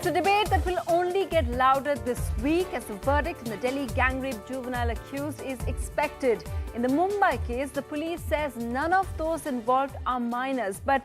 a debate that will only get louder this week as the verdict in the Delhi gang rape juvenile accused is expected. In the Mumbai case, the police says none of those involved are minors, but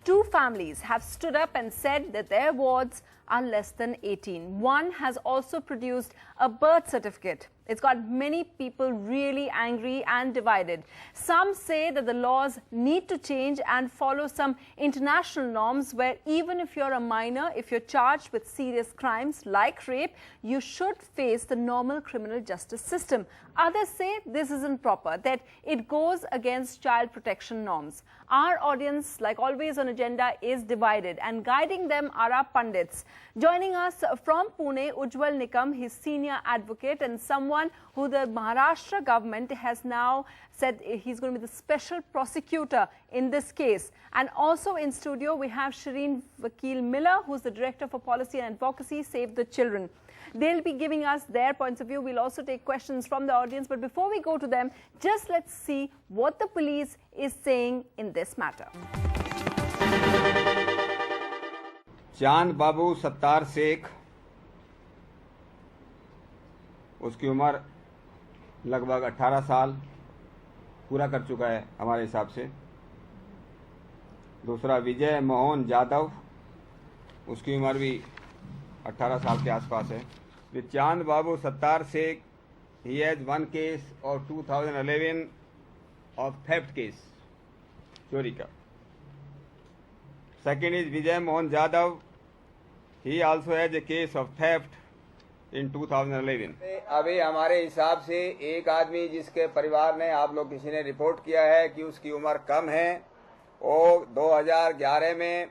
two families have stood up and said that their wards are less than 18. One has also produced a birth certificate. It's got many people really angry and divided. Some say that the laws need to change and follow some international norms where even if you're a minor, if you're charged with serious crimes like rape, you should face the normal criminal justice system. Others say this isn't proper, that it goes against child protection norms. Our audience, like always on Agenda, is divided, and guiding them are our pundits. Joining us from Pune, Ujjwal Nikam, his senior advocate and someone who the Maharashtra government has now said he's going to be the special prosecutor in this case. And also in studio, we have Shireen Vakil Miller, who's the Director for Policy and Advocacy, Save the Children. They'll be giving us their points of view. We'll also take questions from the audience. But before we go to them, just let's see what the police is saying in this matter. चांद बाबू सत्तार शेख, उसकी उम्र लगभग 18 साल पूरा कर चुका है हमारे हिसाब से। दूसरा विजय मोहन यादव, उसकी उम्र भी 18 साल के आसपास है। With चांद बाबू Sattar Sheikh, he has one case of 2011 of theft case, चोरी का। Second is Vijay Mohan Yadav, he also has a case of theft in 2011। अभी हमारे हिसाब से एक आदमी जिसके परिवार ने, आप लोग किसी ने रिपोर्ट किया है कि उसकी उम्र कम है, वो 2011 में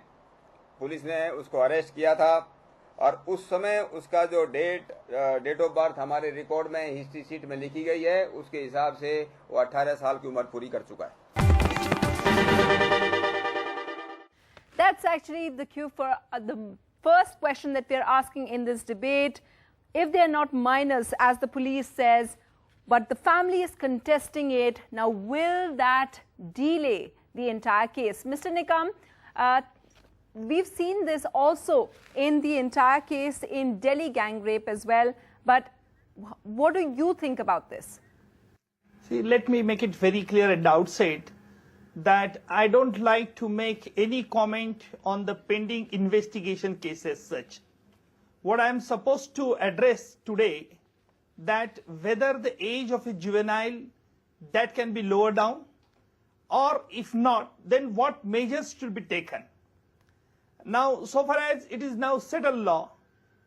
पुलिस ने उसको अरेस्ट किया था और उस समय उसका जो डेट ऑफ बर्थ हमारे रिकॉर्ड में हिस्ट्री शीट में लिखी गई है, उसके हिसाब से वो 18 साल की उम्र पूरी कर चुका है। That's actually the cue for the first question that we are asking in this debate. If they are not minors, as the police says, but the family is contesting it, now will that delay the entire case? Mr. Nikam, we've seen this also in the entire case in Delhi gang rape as well, but what do you think about this? See, let me make it very clear at the outset that I don't like to make any comment on the pending investigation case as such. What I am supposed to address today, that whether the age of a juvenile that can be lowered down, or if not, then what measures should be taken. Now, so far as it is now settled law,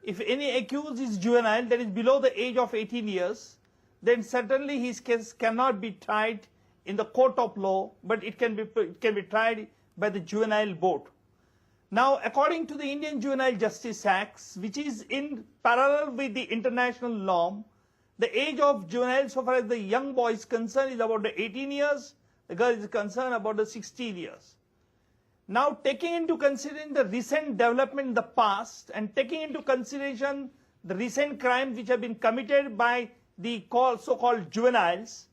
if any accused is juvenile, that is below the age of 18 years, then certainly his case cannot be tried in the court of law, but it can be tried by the juvenile board. Now, according to the Indian Juvenile Justice Act, which is in parallel with the international norm, the age of juvenile, so far as the young boy is concerned, is about the 18 years, the girl is concerned about the 16 years. Now, taking into consideration the recent development in the past and taking into consideration the recent crimes which have been committed by the so-called juveniles,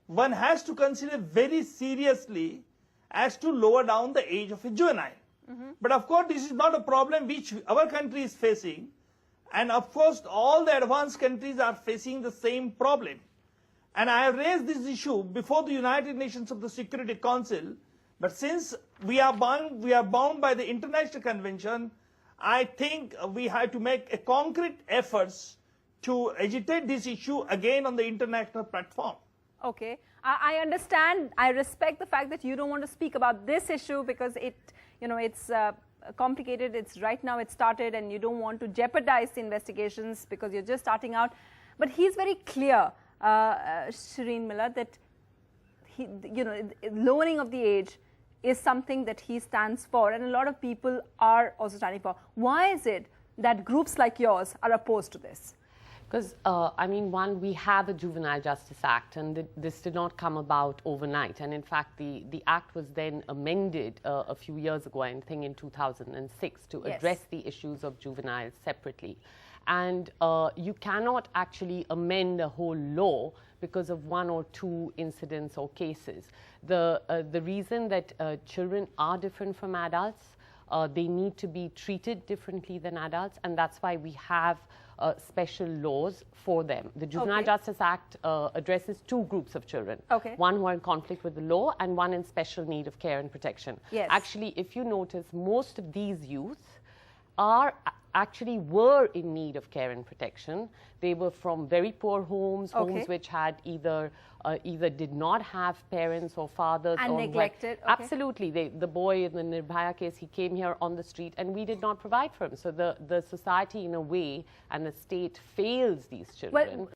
one has to consider very seriously as to lower down the age of a juvenile. But of course, this is not a problem which our country is facing, and of course all the advanced countries are facing the same problem. And I have raised this issue before the United Nations of the Security Council, but since we are bound by the international convention, I think we have to make a concrete efforts to agitate this issue again on the international platform. Okay, I understand. I respect the fact that you don't want to speak about this issue because it's complicated. It's right now it started, and you don't want to jeopardize the investigations because you're just starting out. But he's very clear, Shireen Miller, that lowering of the age is something that he stands for, and a lot of people are also standing for. Why is it that groups like yours are opposed to this? Because, I mean, one, we have a Juvenile Justice Act, and this did not come about overnight. And in fact, the act was then amended a few years ago, I think in 2006, to address the issues of juveniles separately. And you cannot actually amend a whole law because of one or two incidents or cases. The reason that children are different from adults, they need to be treated differently than adults, and that's why we have special laws for them. The Juvenile Justice Act addresses two groups of children. One who are in conflict with the law and one in special need of care and protection. Actually, if you notice, most of these youth were in need of care and protection. They were from very poor homes, homes which had either did not have parents or fathers. And neglected. Absolutely. The boy in the Nirbhaya case, he came here on the street and we did not provide for him. So the society in a way and the state fails these children. Well,